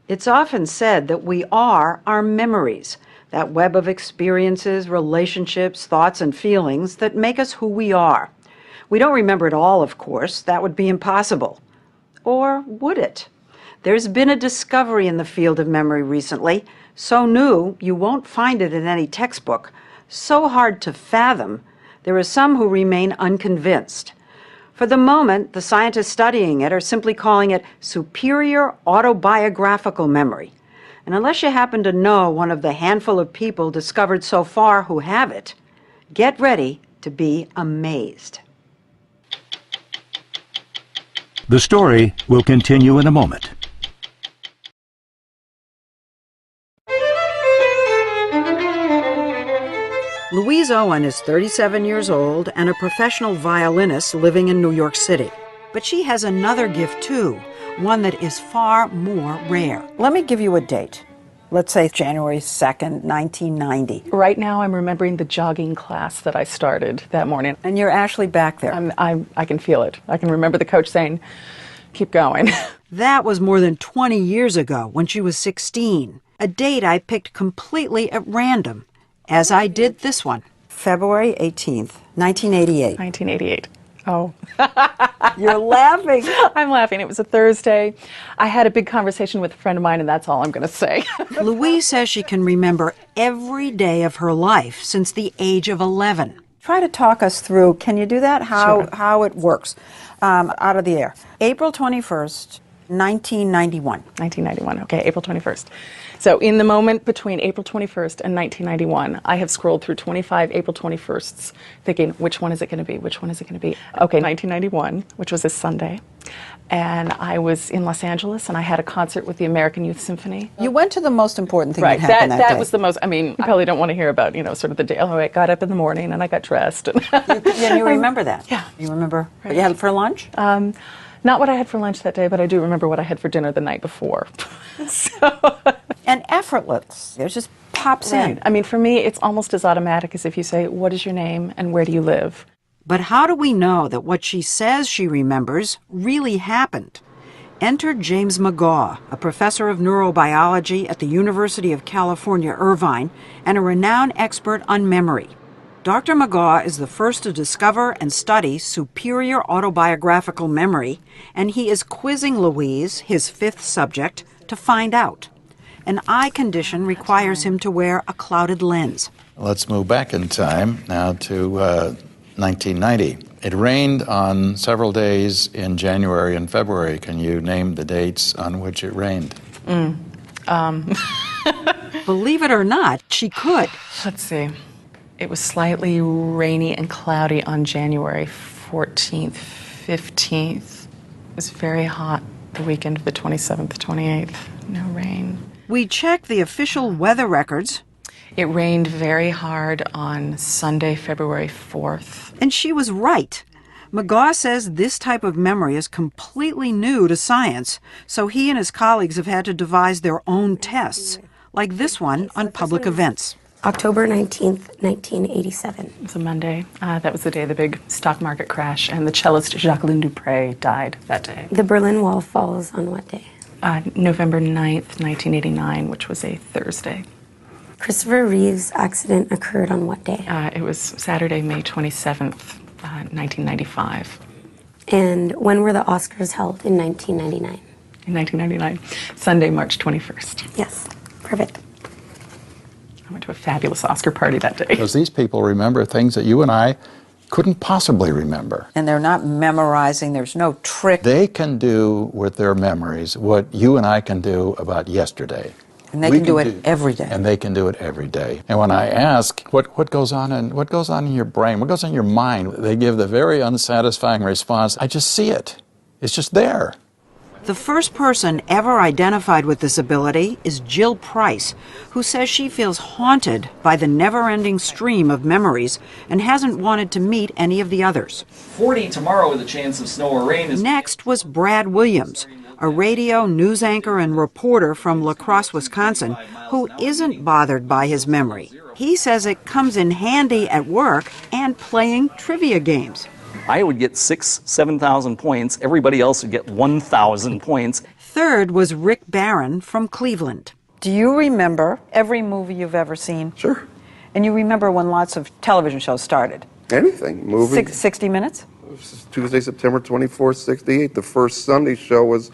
It's often said that we are our memories, that web of experiences, relationships, thoughts, and feelings that make us who we are. We don't remember it all, of course. That would be impossible. Or would it? There's been a discovery in the field of memory recently, so new you won't find it in any textbook, so hard to fathom, there are some who remain unconvinced. For the moment, the scientists studying it are simply calling it superior autobiographical memory. And unless you happen to know one of the handful of people discovered so far who have it, get ready to be amazed. The story will continue in a moment. Louise Owen is 37 years old and a professional violinist living in New York City. But she has another gift too, one that is far more rare. Let me give you a date. Let's say January 2nd, 1990. Right now I'm remembering the jogging class that I started that morning. And you're actually back there. I can feel it. I can remember the coach saying, keep going. That was more than 20 years ago when she was 16, a date I picked completely at random, as I did this one. February 18th, 1988. 1988. Oh. You're laughing. I'm laughing. It was a Thursday. I had a big conversation with a friend of mine, and that's all I'm going to say. Louise says she can remember every day of her life since the age of 11. Try to talk us through, can you do that? How it works out of the air. April 21st, 1991. 1991, okay, April 21st. So in the moment between April 21st and 1991, I have scrolled through 25 April 21sts thinking, which one is it going to be? Which one is it going to be? Okay, 1991, which was a Sunday, and I was in Los Angeles, and I had a concert with the American Youth Symphony. You went to the most important thing right, that happened that day. That was the most, I mean, you probably don't want to hear about, sort of the day. Oh, I got up in the morning, and I got dressed. You remember that? Yeah. You remember what you had for lunch? Not what I had for lunch that day, but I do remember what I had for dinner the night before. And effortless. It just pops in. I mean, for me, it's almost as automatic as if you say, what is your name and where do you live? But how do we know that what she says she remembers really happened? Enter James McGaugh, a professor of neurobiology at the University of California, Irvine, and a renowned expert on memory. Dr. McGaugh is the first to discover and study superior autobiographical memory, and he is quizzing Louise, his fifth subject, to find out. An eye condition requires him to wear a clouded lens. Let's move back in time now to 1990. It rained on several days in January and February. Can you name the dates on which it rained? Believe it or not, she could. Let's see. It was slightly rainy and cloudy on January 14th, 15th. It was very hot the weekend of the 27th, 28th. No rain. We checked the official weather records. It rained very hard on Sunday, February 4th. And she was right. McGaugh says this type of memory is completely new to science, so he and his colleagues have had to devise their own tests, like this one on public events. October 19th, 1987. It was a Monday. That was the day of the big stock market crash, and the cellist Jacqueline Dupre died that day. The Berlin Wall falls on what day? November 9th, 1989, which was a Thursday. Christopher Reeve's accident occurred on what day? It was Saturday, May 27th, 1995. And when were the Oscars held in 1999? In 1999, Sunday, March 21st. Yes, perfect. I went to a fabulous Oscar party that day. Because these people remember things that you and I couldn't possibly remember. And they're not memorizing, there's no trick. They can do with their memories what you and I can do about yesterday. And they can do it every day. And they can do it every day. And when I ask what goes on in your brain, what goes on in your mind, they give the very unsatisfying response, I just see it. It's just there. The first person ever identified with this ability is Jill Price, who says she feels haunted by the never-ending stream of memories and hasn't wanted to meet any of the others. 40 tomorrow with a chance of snow or rain. Next was Brad Williams, a radio news anchor and reporter from La Crosse, Wisconsin, who isn't bothered by his memory. He says it comes in handy at work and playing trivia games. I would get 6,000, 7,000 points. Everybody else would get 1,000 points. third was Rick Barron from Cleveland. Do you remember every movie you've ever seen? Sure. And you remember when lots of television shows started? Anything. Movie. 60 Minutes? Tuesday, September 24th, 68. The first Sunday show was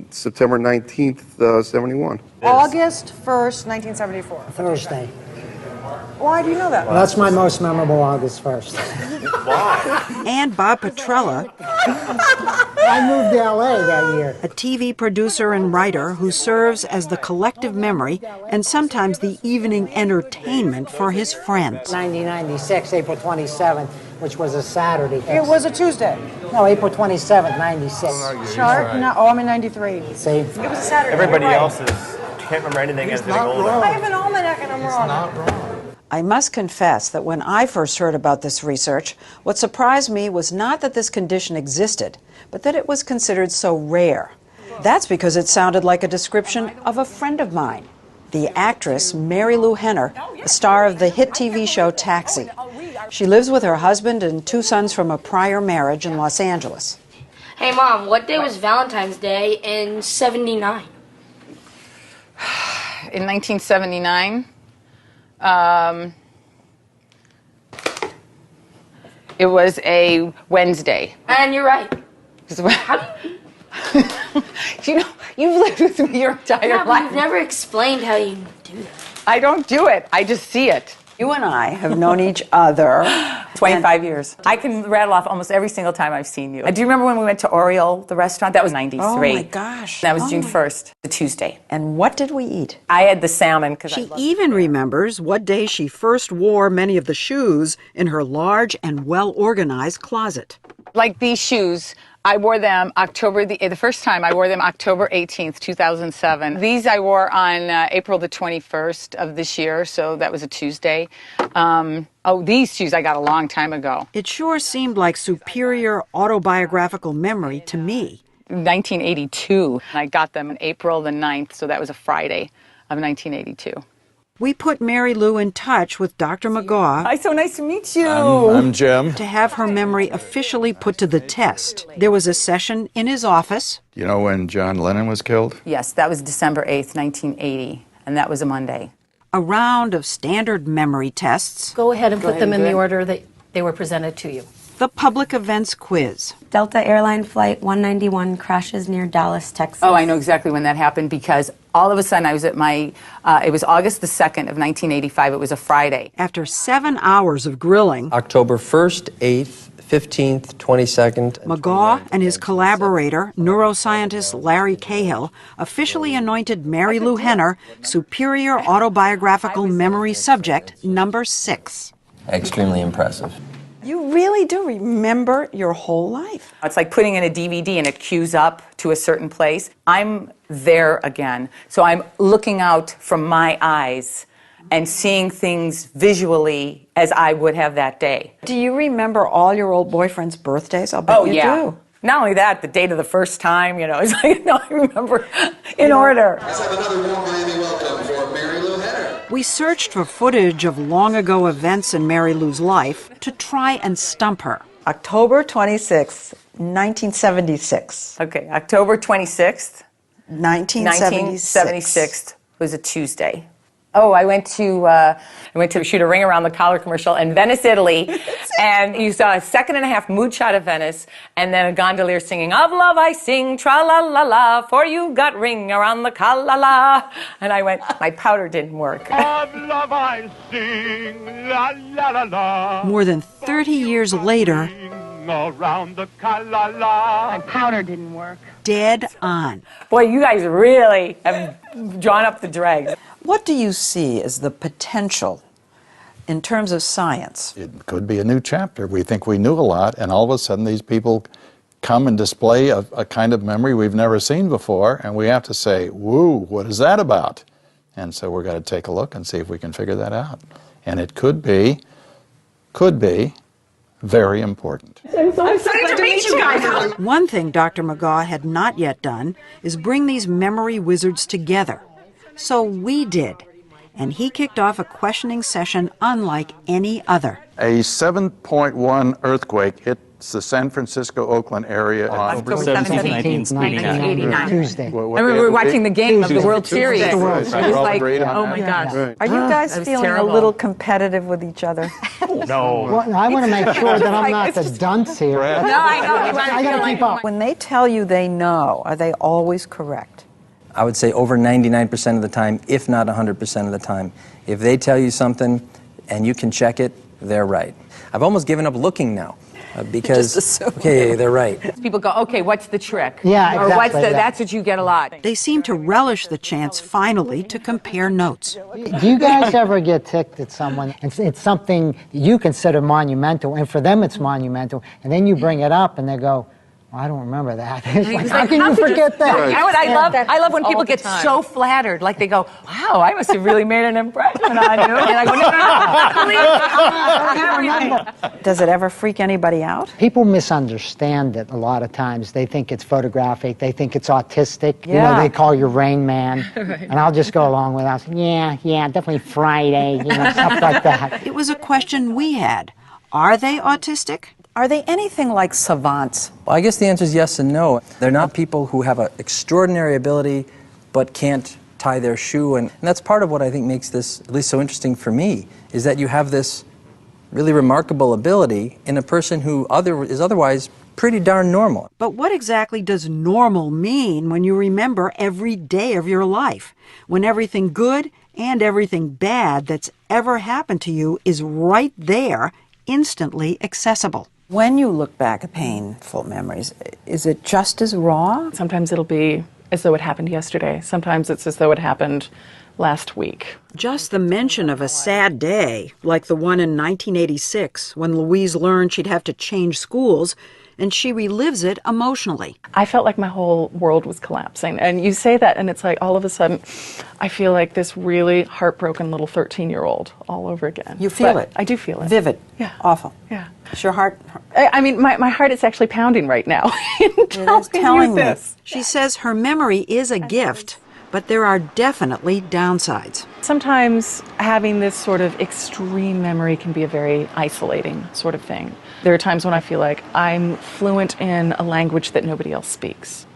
September 19th, 71. August 1st, 1974. Thursday. Why do you know that? Well, that's my most memorable August 1st. And Bob Petrella, I moved to LA that year. a TV producer and writer who serves as the collective memory and sometimes the evening entertainment for his friends. 1996, April 27th, which was a Saturday. It was a Tuesday. No, April 27th, 96. Chart? No, oh, I'm in 93. See? It was a Saturday. Everybody You're right. else can't remember anything as getting older. I have an almanac and I'm wrong. I must confess that when I first heard about this research, what surprised me was not that this condition existed, but that it was considered so rare. That's because it sounded like a description of a friend of mine, the actress Mary Lou Henner, the star of the hit TV show Taxi. She lives with her husband and 2 sons from a prior marriage in Los Angeles. Hey, Mom, what day was Valentine's Day in 79? In 1979, it was a Wednesday. And you're right. How do you know, you've lived with me your entire Yeah, but life. you've never explained how you do that. I don't do it. I just see it. You and I have known each other 25 years. I can rattle off almost every single time I've seen you. Do you remember when we went to Oriole, the restaurant? That was 93. Oh my gosh. That was Oh June my- 1st, the Tuesday. And what did we eat? I had the salmon because She even remembers what day she first wore many of the shoes in her large and well-organized closet. Like these shoes, I wore them the first time I wore them October 18th, 2007. These I wore on April the 21st of this year, so that was a Tuesday. These shoes I got a long time ago. It sure seemed like superior autobiographical memory to me. 1982. I got them on April the 9th, so that was a Friday of 1982. We put Mary Lou in touch with Dr. McGaw. Hi, so nice to meet you. I'm Jim. To have her memory officially put to the test. There was a session in his office. You know when John Lennon was killed? Yes, that was December 8th, 1980, and that was a Monday. A round of standard memory tests. Go ahead and put them in the order that they were presented to you. The public events quiz. Delta Airline Flight 191 crashes near Dallas, Texas. Oh, I know exactly when that happened because all of a sudden I was at my, it was August the 2nd of 1985. It was a Friday. After 7 hours of grilling, October 1st, 8th, 15th, 22nd. McGaw and his collaborator, neuroscientist Larry Cahill, officially anointed Mary Lou Henner Superior Autobiographical Memory Subject number 6. Extremely impressive. You really do remember your whole life. It's like putting in a DVD and it cues up to a certain place. I'm there again. So I'm looking out from my eyes and seeing things visually as I would have that day. Do you remember all your old boyfriend's birthdays? I'll bet you do. Not only that, the date of the first time, you know, it's like, no, I remember in order. Let's have another warm Miami welcome for Mary Lou Henner. We searched for footage of long-ago events in Mary Lou's life to try and stump her. October 26th, 1976. Okay, October 26th, 1976 was a Tuesday. Oh, I went to shoot a Ring Around the Collar commercial in Venice, Italy, and you saw a 2.5 mood shot of Venice, and then a gondolier singing, "Of love I sing, tra-la-la-la, for you got ring around the collar." And I went, my powder didn't work. Of love I sing, la-la-la-la. More than 30 years later, Around the collar. My powder didn't work. dead on. Boy, you guys really have drawn up the dregs. What do you see as the potential in terms of science? It could be a new chapter. We think we knew a lot, and all of a sudden these people come and display a kind of memory we've never seen before, and we have to say, woo, what is that about? And so we're going to take a look and see if we can figure that out. And it could be very important. I'm so excited to meet you guys. One thing Dr. McGaw had not yet done is bring these memory wizards together. So we did, and he kicked off a questioning session unlike any other. A 7.1 earthquake hit It's the San Francisco-Oakland area. on October 17th, 1989. Tuesday. I remember we were watching the game of the World Series. It was like, oh my gosh. Are you guys That was feeling terrible. a little competitive with each other? No. Well, I want to make sure that I'm not the dunce here. No, I know. I got to keep up. When they tell you they know, are they always correct? I would say over 99% of the time, if not 100% of the time. If they tell you something and you can check it, they're right. I've almost given up looking now because, okay, they're right. People go, okay, what's the trick? Yeah, Or what's exactly, the, yeah. that's what you get a lot. They seem to relish the chance finally to compare notes. Do you guys ever get ticked at someone and it's something you consider monumental, and for them it's monumental, and then you bring it up and they go, well, I don't remember that. It's like, how can you forget that? You know what I love when All people the get time. so flattered. Like they go, wow, I must have really made an impression on you. And I go, no. Does it ever freak anybody out? People misunderstand it a lot of times. They think it's photographic. They think it's autistic. You know, Yeah. they call you Rain Man. And I'll just go along with it. I'll say, yeah, definitely Friday, stuff like that. It was a question we had. Are they autistic? Are they anything like savants? Well, I guess the answer is yes and no. They're not people who have an extraordinary ability but can't tie their shoe. And that's part of what I think makes this at least so interesting for me, is that you have this really remarkable ability in a person who is otherwise pretty darn normal. But what exactly does normal mean when you remember every day of your life? When everything good and everything bad that's ever happened to you is right there, instantly accessible. When you look back at painful memories, is it just as raw? Sometimes it'll be as though it happened yesterday. Sometimes it's as though it happened last week. Just the mention of a sad day, like the one in 1986 when Louise learned she'd have to change schools, and she relives it emotionally. I felt like my whole world was collapsing. And you say that, and it's like all of a sudden, I feel like this really heartbroken little 13-year-old all over again. You feel But it? I do feel it. Vivid. Yeah. Awful. Yeah. Is your heart? I mean, my heart is actually pounding right now. telling me. She says her memory is a gift, but there are definitely downsides. Sometimes having this sort of extreme memory can be a very isolating sort of thing. There are times when I feel like I'm fluent in a language that nobody else speaks,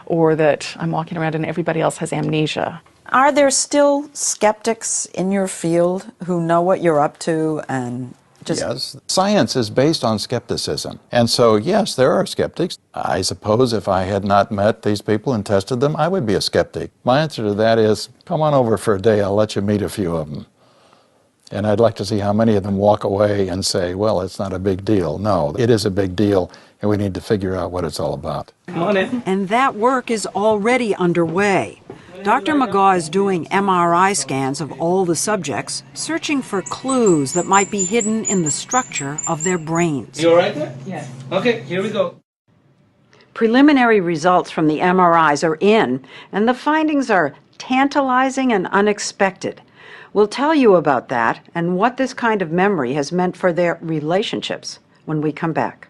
or that I'm walking around and everybody else has amnesia. Are there still skeptics in your field who know what you're up to and just... Yes, science is based on skepticism. And so, yes, there are skeptics. I suppose if I had not met these people and tested them, I would be a skeptic. My answer to that is, come on over for a day, I'll let you meet a few of them. And I'd like to see how many of them walk away and say, well, it's not a big deal. No, it is a big deal, and we need to figure out what it's all about. Come on in. And that work is already underway. Dr. McGaw is doing MRI scans of all the subjects, searching for clues that might be hidden in the structure of their brains. You all right there? Yes. Okay, here we go. Preliminary results from the MRIs are in, and the findings are tantalizing and unexpected. We'll tell you about that and what this kind of memory has meant for their relationships when we come back.